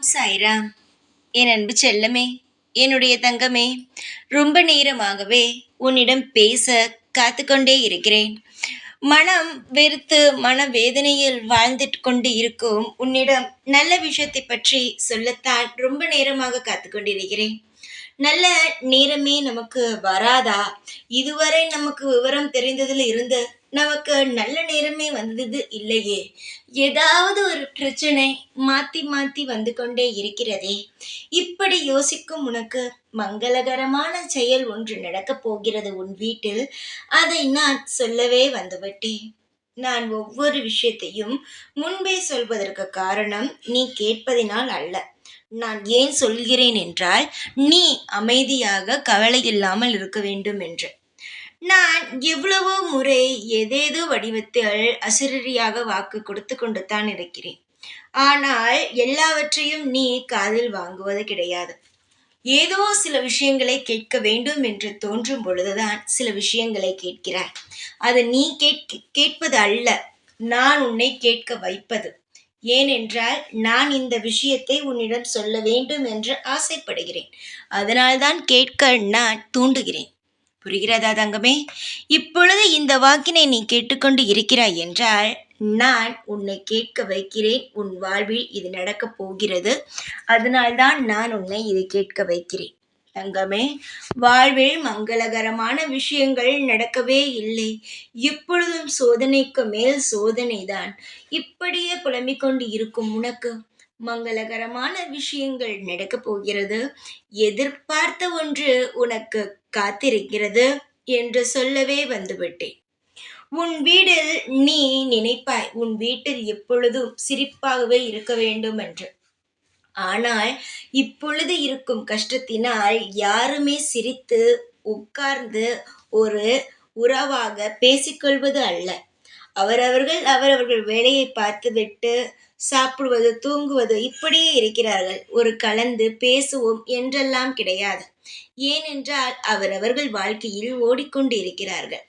சாய்ராம். என் அன்பு செல்லமே, என்னுடைய தங்கமே, ரொம்ப நேரமாகவே உன்னிடம் பேச காத்துக்கொண்டே இருக்கிறேன். மனம் வெறுத்து மனவேதனையில் வாழ்ந்துட்டு கொண்டு இருக்கும் உன்னிடம் நல்ல விஷயத்தை பற்றி சொல்லத்தான் ரொம்ப நேரமாக காத்துக்கொண்டிருக்கிறேன். நல்ல நேரமே நமக்கு வராதா? இதுவரை நமக்கு விவரம் தெரிந்ததில் இருந்து நமக்கு நல்ல நேரமே வந்தது இல்லையே. ஏதாவது ஒரு பிரச்சனை மாத்தி மாத்தி வந்து கொண்டே இருக்கிறதே. இப்படி யோசிக்கும் உனக்கு மங்களகரமான செயல் ஒன்று நடக்கப் போகிறது உன் வீட்டில். அதை நான் சொல்லவே வந்துவிட்டேன். நான் ஒவ்வொரு விஷயத்தையும் முன்பே சொல்வதற்கு காரணம் நீ கேட்பதினால் அல்ல. நான் ஏன் சொல்கிறேன் என்றால், நீ அமைதியாக கவலை இல்லாமல் இருக்க வேண்டும் என்று. நான் எவ்வளவோ முறை ஏதேதோ வடிவத்தில் அசரீரியாக வாக்கு கொடுத்து கொண்டு தான் இருக்கிறேன். ஆனால் எல்லாவற்றையும் நீ காதில் வாங்குவது கிடையாது. ஏதோ சில விஷயங்களை கேட்க வேண்டும் என்று தோன்றும் பொழுதுதான் சில விஷயங்களை கேட்கிறாய். அது நீ கேட்பது அல்ல, நான் உன்னை கேட்க வைப்பது. ஏனென்றால் நான் இந்த விஷயத்தை உன்னிடம் சொல்ல வேண்டும் என்று ஆசைப்படுகிறேன். அதனால்தான் கேட்க நான் தூண்டுகிறேன். புரிகிறதா தங்கமே? இப்பொழுது இந்த வாக்கினை நீ கேட்டுக்கொண்டு இருக்கிறாய் என்றால் நான் உன்னை கேட்க வைக்கிறேன். உன் வாழ்வில் இது நடக்கப் போகிறது. அதனால்தான் நான் உன்னை இதை கேட்க வைக்கிறேன். தங்கமே, வாழ்வில் மங்களகரமான விஷயங்கள் நடக்கவே இல்லை. எப்பொழுதும் சோதனைக்கு மேல் சோதனைதான். இப்படியே புலம்பிக் கொண்டு இருக்கும் உனக்கு மங்களகரமான விஷயங்கள் நடக்கப் போகிறது. எதிர்பார்த்த ஒன்று உனக்கு காத்திருக்கிறது என்று சொல்லவே வந்துவிட்டேன். உன் வீட்டில் நீ நினைப்பாய் உன் வீட்டில் எப்பொழுதும் சிரிப்பாகவே இருக்க வேண்டும் என்று. ஆனால் இப்பொழுது இருக்கும் கஷ்டத்தினால் யாருமே சிரித்து உட்கார்ந்து ஒரு உறவாக பேசிக்கொள்வது அல்ல. அவரவர்கள் வேலையை பார்த்துவிட்டு சாப்பிடுவது தூங்குவது இப்படியே இருக்கிறார்கள். ஒரு கலந்து பேசுவோம் என்றெல்லாம் கிடையாது. ஏனென்றால் அவரவர்கள் வாழ்க்கையில் ஓடிக்கொண்டு இருக்கிறார்கள்.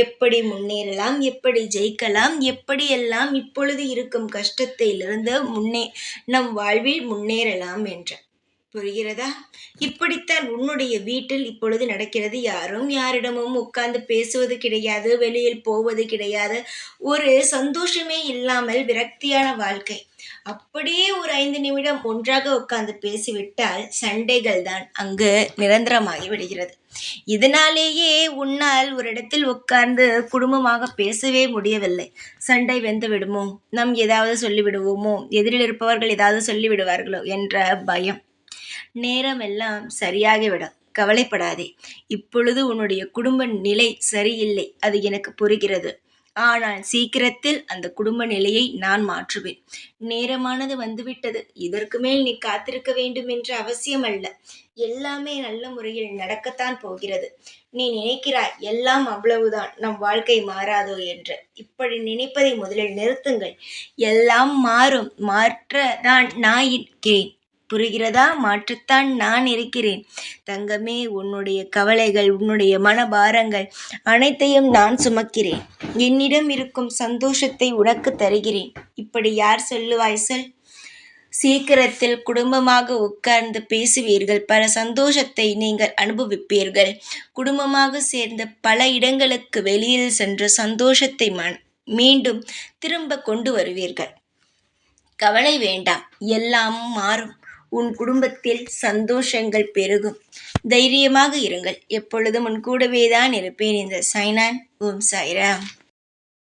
எப்படி முன்னேறலாம், எப்படி ஜெயிக்கலாம், எப்படியெல்லாம் இப்பொழுது இருக்கும் கஷ்டத்திலிருந்து நம் வாழ்வில் முன்னேறலாம் என்று. புரிகிறதா? இப்படித்தான் உன்னுடைய வீட்டில் இப்பொழுது நடக்கிறது. யாரும் யாரிடமும் உட்கார்ந்து பேசுவது கிடையாது, வெளியில் போவது கிடையாது. ஒரு சந்தோஷமே இல்லாமல் விரக்தியான வாழ்க்கை. அப்படியே ஒரு 5 நிமிடம் ஒன்றாக உட்கார்ந்து பேசிவிட்டால் சண்டைகள் தான் அங்கு நிரந்தரமாகி விடுகிறது. இதனாலேயே உன்னால் ஒரு இடத்தில் உட்கார்ந்து குடும்பமாக பேசவே முடியவில்லை. சண்டை வெந்து விடுமோ, நம் ஏதாவது சொல்லிவிடுவோமோ, எதிரில் இருப்பவர்கள் ஏதாவது சொல்லிவிடுவார்களோ என்ற பயம். நேரமெல்லாம் சரியாகிவிடும், கவலைப்படாதே. இப்பொழுது உன்னுடைய குடும்ப நிலை சரியில்லை, அது எனக்கு புரிகிறது. ஆனால் சீக்கிரத்தில் அந்த குடும்ப நிலையை நான் மாற்றுவேன். நேரமானது வந்துவிட்டது. இதற்கு மேல் நீ காத்திருக்க வேண்டும் என்ற அவசியம் அல்ல. எல்லாமே நல்ல முறையில் நடக்கத்தான் போகிறது. நீ நினைக்கிறாய் எல்லாம் அவ்வளவுதான், நம் வாழ்க்கை மாறாதோ என்று. இப்படி நினைப்பதை முதலில் நிறுத்துங்கள். எல்லாம் மாறும். மாற்ற தான் நான் இருக்கிறேன். புரிகிறதா? மாற்றத்தான் நான் இருக்கிறேன். தங்கமே, உன்னுடைய கவலைகள், உன்னுடைய மனபாரங்கள் அனைத்தையும் நான் சுமக்கிறேன். என்னிடம் இருக்கும் சந்தோஷத்தை உனக்கு தருகிறேன். இப்படி யார் சொல்லுவாய் சொல்? சீக்கிரத்தில் குடும்பமாக உட்கார்ந்து பேசுவீர்கள். பல சந்தோஷத்தை நீங்கள் அனுபவிப்பீர்கள். குடும்பமாக சேர்ந்து பல இடங்களுக்கு வெளியில் சென்று சந்தோஷத்தை மீண்டும் திரும்ப கொண்டு வருவீர்கள். கவலை வேண்டாம், எல்லாம் மாறும். உன் குடும்பத்தில் சந்தோஷங்கள் பெருகும். தைரியமாக இருங்கள். எப்பொழுதும் உன் கூடவே தான் இருப்பேன். இந்த சாய்நான். ஓம் சாய்ராம்.